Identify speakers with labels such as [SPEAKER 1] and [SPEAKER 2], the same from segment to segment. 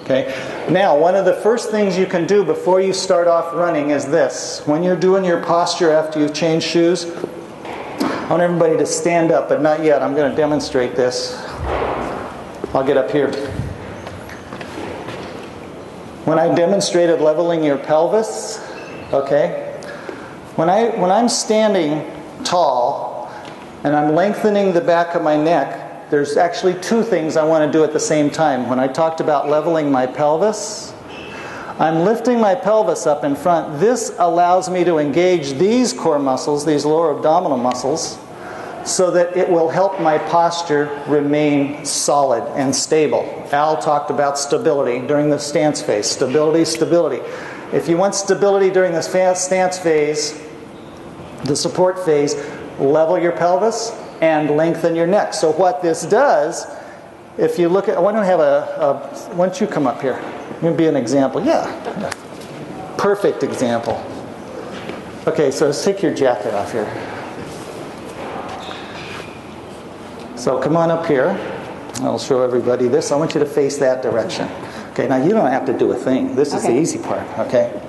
[SPEAKER 1] Okay. Now, one of the first things you can do before you start off running is this. When you're doing your posture after you've changed shoes, I want everybody to stand up, but not yet. I'm going to demonstrate this. I'll get up here. When I demonstrated leveling your pelvis, okay, when I'm standing tall and I'm lengthening the back of my neck, there's actually two things I want to do at the same time. When I talked about leveling my pelvis, I'm lifting my pelvis up in front. This allows me to engage these core muscles, these lower abdominal muscles, so that it will help my posture remain solid and stable. Al talked about stability during the stance phase. Stability, stability. If you want stability during the stance phase, the support phase, level your pelvis and lengthen your neck. So what this does, if you look at, why don't you come up here? Let me be an example. Yeah. Perfect example. Okay, so let's take your jacket off here. So come on up here. I'll show everybody this. I want you to face that direction. Okay, now you don't have to do a thing. This is the easy part, okay?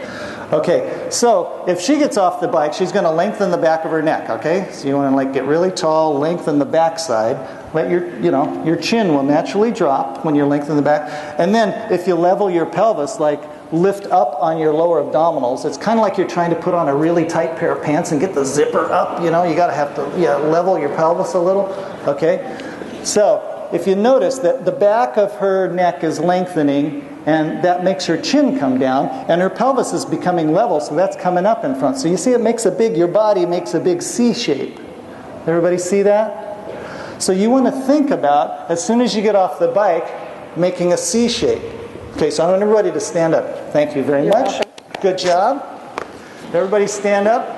[SPEAKER 1] Okay, so if she gets off the bike, she's going to lengthen the back of her neck, okay? So you want to get really tall, lengthen the back side. Let your chin will naturally drop when you're lengthening the back. And then if you level your pelvis, lift up on your lower abdominals, it's kind of like you're trying to put on a really tight pair of pants and get the zipper up, you got to have to level your pelvis a little, okay? So if you notice that the back of her neck is lengthening, and that makes her chin come down, and her pelvis is becoming level, so that's coming up in front. So you see your body makes a big C shape. Everybody see that? So you want to think about, as soon as you get off the bike, making a C shape. Okay, so I want everybody to stand up. Thank you very much. Good job. Everybody stand up.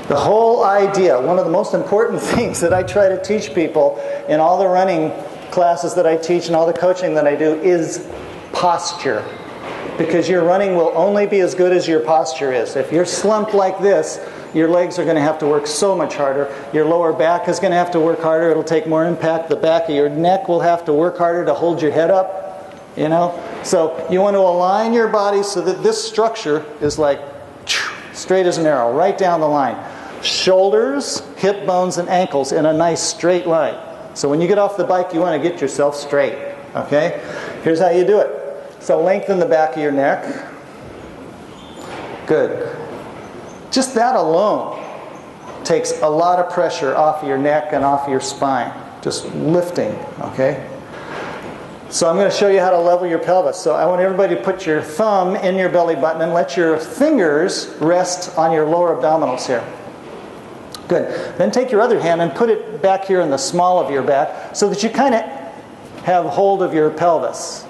[SPEAKER 1] The whole idea, one of the most important things that I try to teach people in all the running classes that I teach and all the coaching that I do is posture. Because your running will only be as good as your posture is. If you're slumped like this, your legs are going to have to work so much harder. Your lower back is going to have to work harder. It'll take more impact. The back of your neck will have to work harder to hold your head up. So you want to align your body so that this structure is straight as an arrow, right down the line. Shoulders, hip bones, and ankles in a nice straight line. So when you get off the bike, you want to get yourself straight. Okay? Here's how you do it. So lengthen the back of your neck. Good. Just that alone takes a lot of pressure off your neck and off your spine. Just lifting. Okay? So I'm going to show you how to level your pelvis. So I want everybody to put your thumb in your belly button and let your fingers rest on your lower abdominals here. Good. Then take your other hand and put it back here in the small of your back so that you kind of have hold of your pelvis.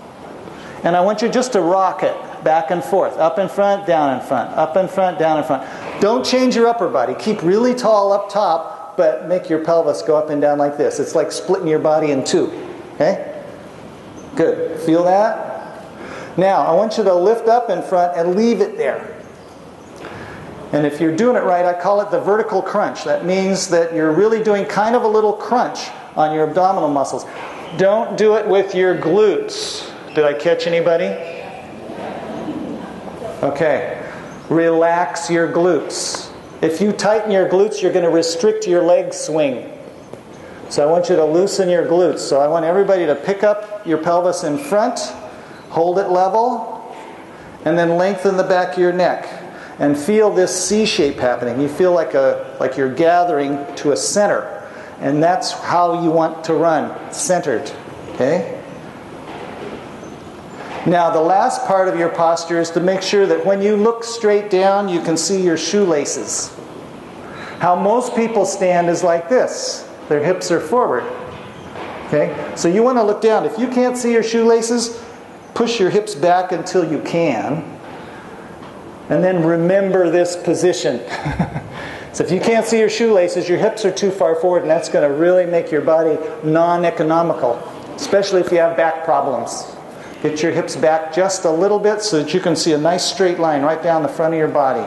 [SPEAKER 1] And I want you just to rock it back and forth, up in front, down in front, up in front, down in front. Don't change your upper body. Keep really tall up top, but make your pelvis go up and down like this. It's like splitting your body in two. Okay? Good. Feel that? Now, I want you to lift up in front and leave it there. And if you're doing it right, I call it the vertical crunch. That means that you're really doing kind of a little crunch on your abdominal muscles. Don't do it with your glutes. Did I catch anybody? Okay. Relax your glutes. If you tighten your glutes, you're going to restrict your leg swing. So I want you to loosen your glutes. So I want everybody to pick up your pelvis in front, hold it level, and then lengthen the back of your neck. And feel this C shape happening. You feel like you're gathering to a center. And that's how you want to run, centered. Okay? Now the last part of your posture is to make sure that when you look straight down, you can see your shoelaces. How most people stand is like this. Their hips are forward. Okay? So you want to look down. If you can't see your shoelaces, push your hips back until you can. And then remember this position. So if you can't see your shoelaces, your hips are too far forward, and that's going to really make your body non-economical, especially if you have back problems. Get your hips back just a little bit so that you can see a nice straight line right down the front of your body.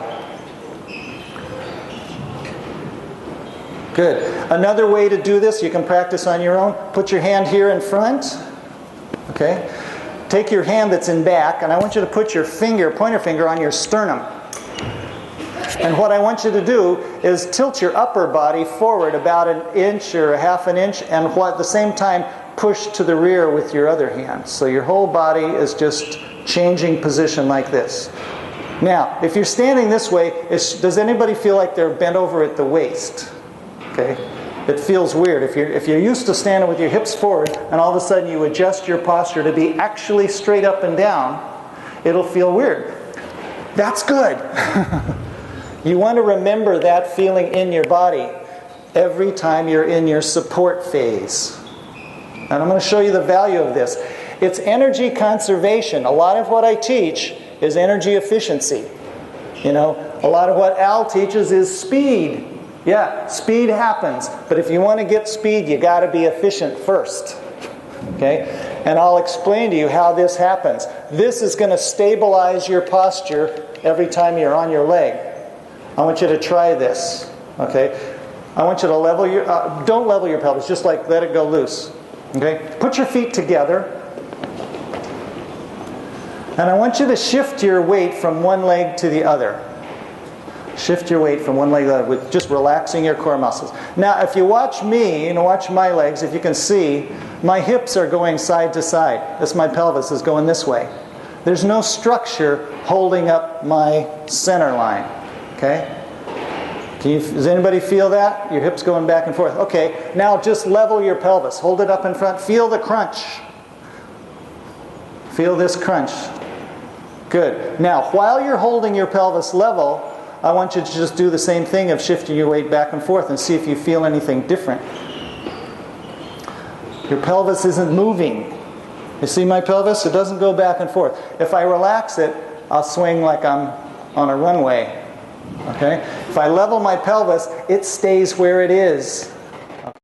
[SPEAKER 1] Good. Another way to do this, you can practice on your own. Put your hand here in front. Okay. Take your hand that's in back, and I want you to put your finger, pointer finger, on your sternum. And what I want you to do is tilt your upper body forward about an inch or a half an inch, and at the same time push to the rear with your other hand. So your whole body is just changing position like this. Now, if you're standing this way, does anybody feel like they're bent over at the waist? Okay. It feels weird. If you're used to standing with your hips forward and all of a sudden you adjust your posture to be actually straight up and down, it'll feel weird. That's good. You want to remember that feeling in your body every time you're in your support phase. And I'm going to show you the value of this. It's energy conservation. A lot of what I teach is energy efficiency. You know, a lot of what Al teaches is speed. Yeah, speed happens, but if you want to get speed, you got to be efficient first. Okay? And I'll explain to you how this happens. This is going to stabilize your posture every time you're on your leg. I want you to try this. Okay? I want you to level your don't level your pelvis, just like let it go loose. Okay? Put your feet together. And I want you to shift your weight from one leg to the other. Shift your weight from one leg to the other with just relaxing your core muscles. Now, if you watch me, watch my legs, if you can see, my hips are going side to side. My pelvis is going this way. There's no structure holding up my center line. Okay? Does anybody feel that? Your hips going back and forth. Okay, now just level your pelvis. Hold it up in front. Feel the crunch. Feel this crunch. Good. Now, while you're holding your pelvis level, I want you to just do the same thing of shifting your weight back and forth and see if you feel anything different. Your pelvis isn't moving. You see my pelvis? It doesn't go back and forth. If I relax it, I'll swing like I'm on a runway. Okay? If I level my pelvis, it stays where it is.